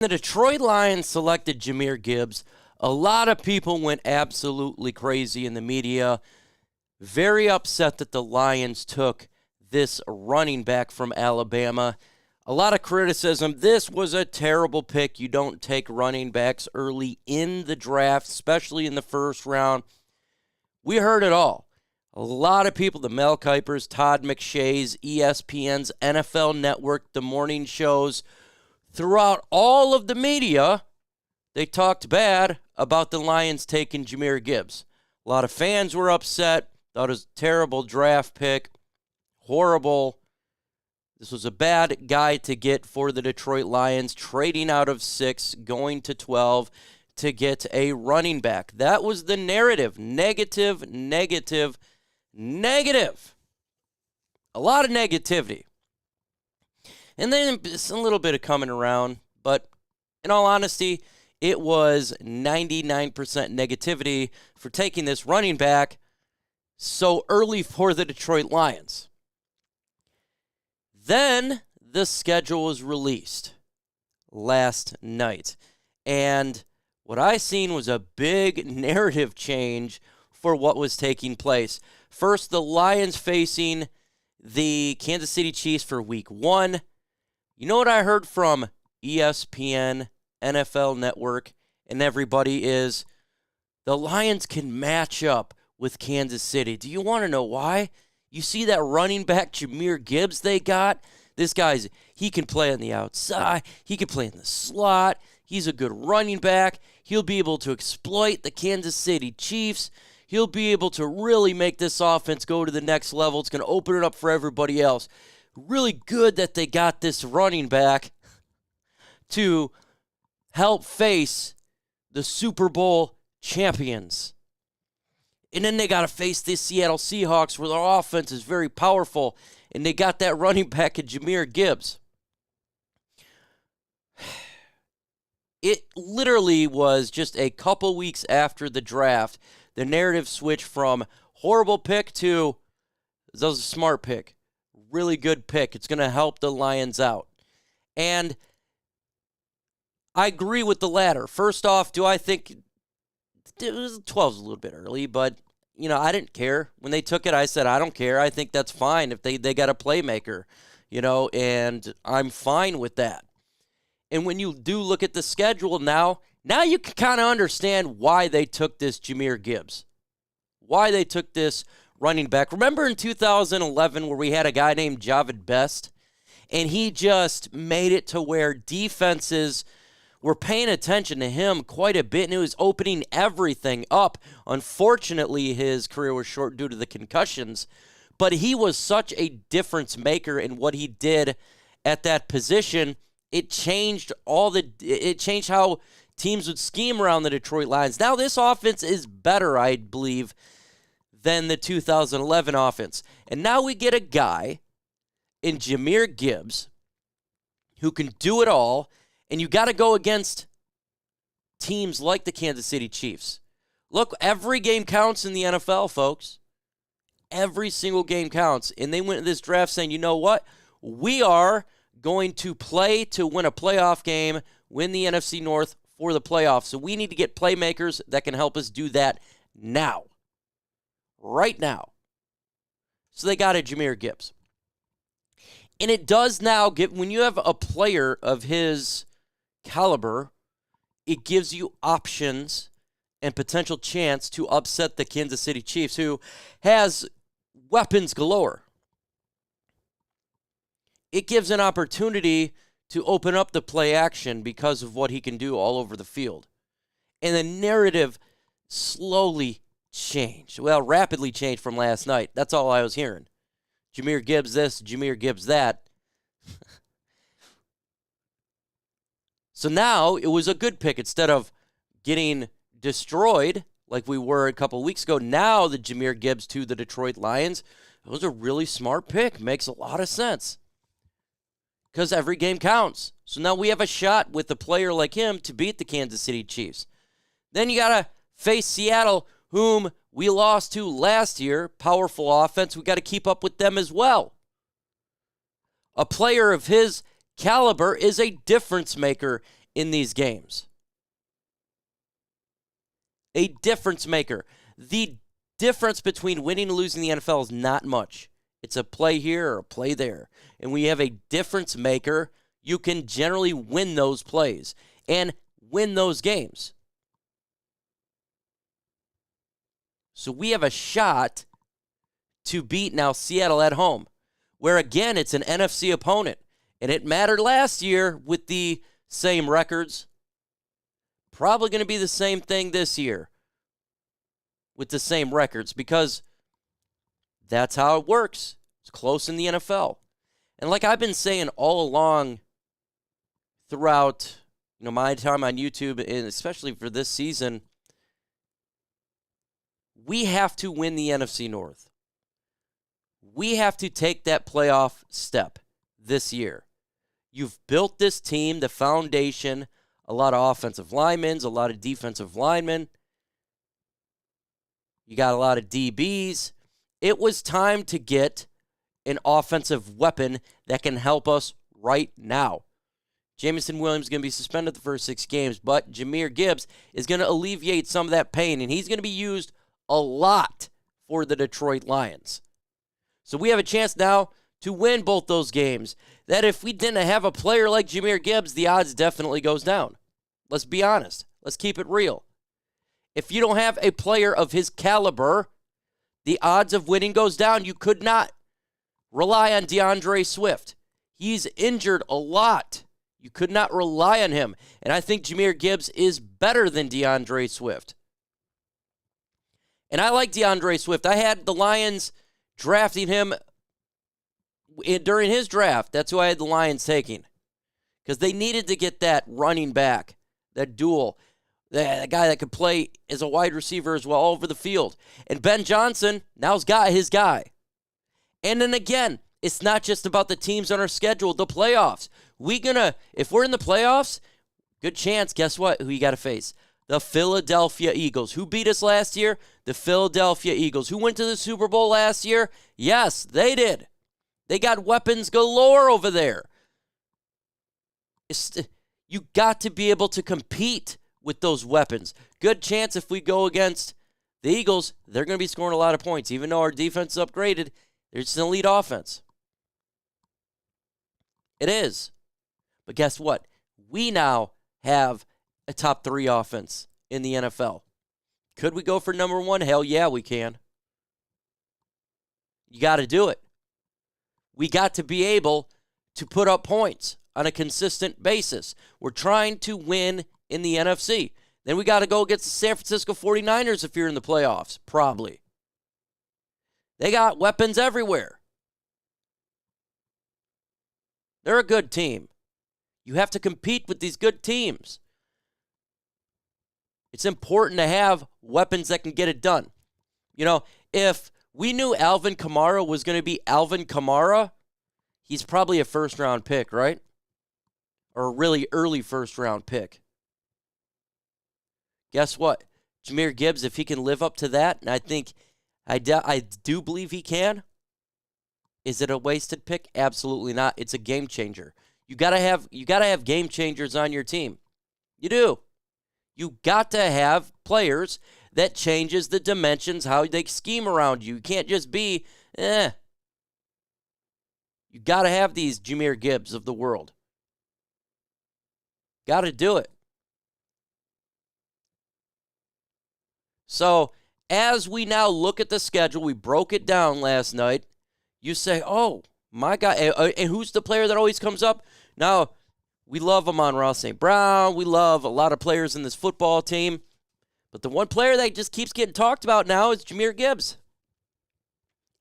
The Detroit Lions selected Jahmyr Gibbs. A lot of people went absolutely crazy in the media. Very upset that the Lions took this running back from Alabama. A lot of criticism. This was a terrible pick. You don't take running backs early in the draft, especially in the first round. We heard it all. A lot of people, the Mel Kipers, Todd McShay's, ESPN's, NFL Network, the morning shows, throughout all of the media, they talked bad about the Lions taking Jahmyr Gibbs. A lot of fans were upset, thought it was a terrible draft pick, horrible. This was a bad guy to get for the Detroit Lions, trading out of 6, going to 12 to get a running back. That was the narrative. Negative, negative, negative. A lot of negativity. And then it's a little bit of coming around, but in all honesty, it was 99% negativity for taking this running back so early for the Detroit Lions. Then the schedule was released last night, and what I seen was a big narrative change for what was taking place. First, the Lions facing the Kansas City Chiefs for week 1. You know what I heard from ESPN, NFL Network, and everybody is the Lions can match up with Kansas City. Do you want to know why? You see that running back Jahmyr Gibbs they got? This guy's, he can play on the outside. He can play in the slot. He's a good running back. He'll be able to exploit the Kansas City Chiefs. He'll be able to really make this offense go to the next level. It's going to open it up for everybody else. Really good that they got this running back to help face the Super Bowl champions. And then they got to face the Seattle Seahawks where their offense is very powerful. And they got that running back at Jahmyr Gibbs. It literally was just a couple weeks after the draft. The narrative switched from horrible pick to that was a smart pick. Really good pick. It's going to help the Lions out. And I agree with the latter. First off, do I think 12 is a little bit early, but I didn't care. When they took it, I said, I don't care. I think that's fine if they got a playmaker, and I'm fine with that. And when you do look at the schedule now you can kind of understand why they took this Jahmyr Gibbs. Why they took this running back. Remember in 2011 where we had a guy named Javid Best, and he just made it to where defenses were paying attention to him quite a bit, and it was opening everything up. Unfortunately, his career was short due to the concussions, but he was such a difference maker in what he did at that position. It changed how teams would scheme around the Detroit Lions. Now this offense is better, I believe, than the 2011 offense. And now we get a guy in Jahmyr Gibbs who can do it all, and you got to go against teams like the Kansas City Chiefs. Look, every game counts in the NFL, folks. Every single game counts. And they went to this draft saying, you know what? We are going to play to win a playoff game, win the NFC North for the playoffs. So we need to get playmakers that can help us do that now. Right now. So they got a Jahmyr Gibbs. And it does now give, when you have a player of his caliber, it gives you options and potential chance to upset the Kansas City Chiefs, who has weapons galore. It gives an opportunity to open up the play action because of what he can do all over the field. And the narrative slowly changed. Well, rapidly changed from last night. That's all I was hearing. Jahmyr Gibbs this, Jahmyr Gibbs that. So now it was a good pick. Instead of getting destroyed like we were a couple weeks ago, now the Jahmyr Gibbs to the Detroit Lions, it was a really smart pick. Makes a lot of sense. Because every game counts. So now we have a shot with a player like him to beat the Kansas City Chiefs. Then you got to face Seattle, whom we lost to last year. Powerful offense. We got to keep up with them as well. A player of his caliber is a difference maker in these games. A difference maker. The difference between winning and losing the NFL is not much. It's a play here or a play there. And when you have a difference maker, you can generally win those plays and win those games. So we have a shot to beat now Seattle at home, where again, it's an NFC opponent. And it mattered last year with the same records. Probably going to be the same thing this year with the same records, because that's how it works. It's close in the NFL. And like I've been saying all along throughout my time on YouTube, and especially for this season, we have to win the NFC North. We have to take that playoff step this year. You've built this team, the foundation, a lot of offensive linemen, a lot of defensive linemen. You got a lot of DBs. It was time to get an offensive weapon that can help us right now. Jameson Williams is going to be suspended the first 6 games, but Jahmyr Gibbs is going to alleviate some of that pain, and he's going to be used a lot for the Detroit Lions. So we have a chance now to win both those games. That if we didn't have a player like Jahmyr Gibbs, the odds definitely goes down. Let's be honest. Let's keep it real. If you don't have a player of his caliber, the odds of winning goes down. You could not rely on DeAndre Swift. He's injured a lot. You could not rely on him. And I think Jahmyr Gibbs is better than DeAndre Swift. And I like DeAndre Swift. I had the Lions drafting him during his draft. That's who I had the Lions taking, because they needed to get that running back, that dual, that guy that could play as a wide receiver as well all over the field. And Ben Johnson now's got his guy. And then again, it's not just about the teams on our schedule, the playoffs. If we're in the playoffs, good chance, guess what, who you got to face? The Philadelphia Eagles. Who beat us last year? The Philadelphia Eagles. Who went to the Super Bowl last year? Yes, they did. They got weapons galore over there. You got to be able to compete with those weapons. Good chance if we go against the Eagles, they're going to be scoring a lot of points. Even though our defense is upgraded, they're just an elite offense. It is. But guess what? We now have a top 3 offense in the NFL. Could we go for number 1? Hell yeah, we can. You got to do it. We got to be able to put up points on a consistent basis. We're trying to win in the NFC. Then we got to go against the San Francisco 49ers if you're in the playoffs, probably. They got weapons everywhere. They're a good team. You have to compete with these good teams. It's important to have weapons that can get it done. If we knew Alvin Kamara was going to be Alvin Kamara, he's probably a first-round pick, right? Or a really early first-round pick. Guess what? Jahmyr Gibbs, if he can live up to that, and I do believe he can, is it a wasted pick? Absolutely not. It's a game changer. You gotta have game changers on your team. You do. You got to have players that changes the dimensions, how they scheme around you. You can't just be, You got to have these Jahmyr Gibbs of the world. Got to do it. So, as we now look at the schedule, we broke it down last night. You say, oh, my God. And who's the player that always comes up? Now, we love Amon-Ra St. Brown. We love a lot of players in this football team. But the one player that just keeps getting talked about now is Jahmyr Gibbs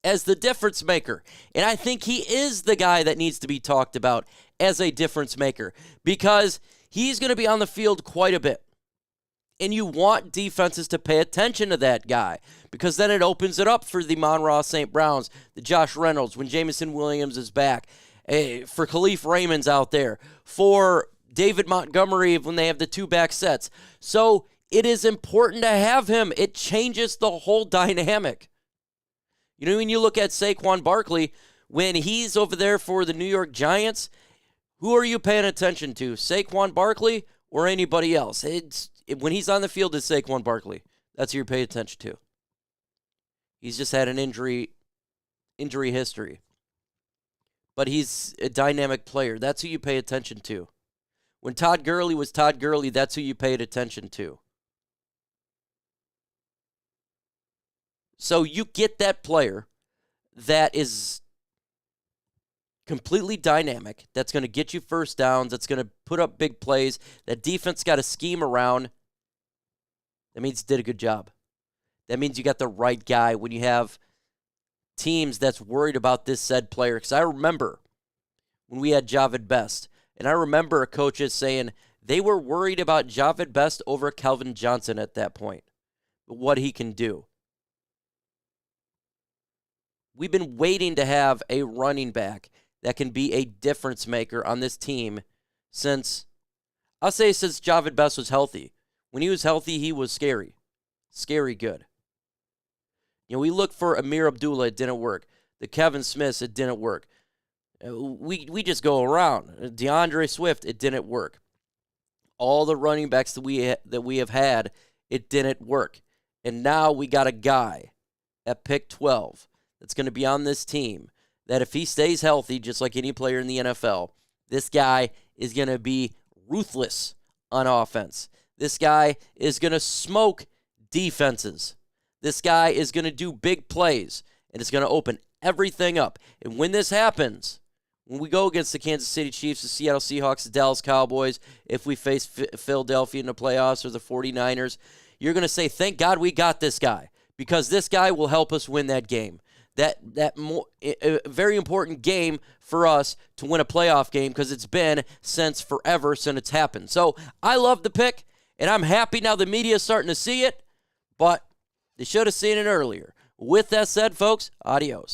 as the difference maker. And I think he is the guy that needs to be talked about as a difference maker, because he's going to be on the field quite a bit. And you want defenses to pay attention to that guy, because then it opens it up for the Amon-Ra St. Browns, the Josh Reynolds, when Jameson Williams is back, for Khalif Raymond's out there, for David Montgomery when they have the 2 back sets. So it is important to have him. It changes the whole dynamic. When you look at Saquon Barkley, when he's over there for the New York Giants, who are you paying attention to, Saquon Barkley or anybody else. When he's on the field, it's Saquon Barkley. That's who you pay attention to. He's just had an injury history. But he's a dynamic player. That's who you pay attention to. When Todd Gurley was Todd Gurley, that's who you paid attention to. So you get that player that is completely dynamic, that's going to get you first downs, that's going to put up big plays, that defense got a scheme around. That means you did a good job. That means you got the right guy when you have teams that's worried about this said player. Because I remember when we had Javid Best, and I remember coaches saying they were worried about Javid Best over Calvin Johnson at that point, but what he can do. We've been waiting to have a running back that can be a difference maker on this team since Javid Best was healthy. When he was healthy, he was scary. Scary good. We looked for Amir Abdullah, it didn't work. The Kevin Smiths, it didn't work. We just go around. DeAndre Swift, it didn't work. All the running backs that we have had, it didn't work. And now we got a guy at pick 12 that's going to be on this team that if he stays healthy, just like any player in the NFL, this guy is going to be ruthless on offense. This guy is going to smoke defenses. This guy is going to do big plays, and it's going to open everything up. And when this happens, when we go against the Kansas City Chiefs, the Seattle Seahawks, the Dallas Cowboys, if we face Philadelphia in the playoffs or the 49ers, you're going to say, thank God we got this guy, because this guy will help us win that game. A very important game for us to win a playoff game, because it's been since it's happened. So I love the pick, and I'm happy now the media is starting to see it, but they should have seen it earlier. With that said, folks, adios.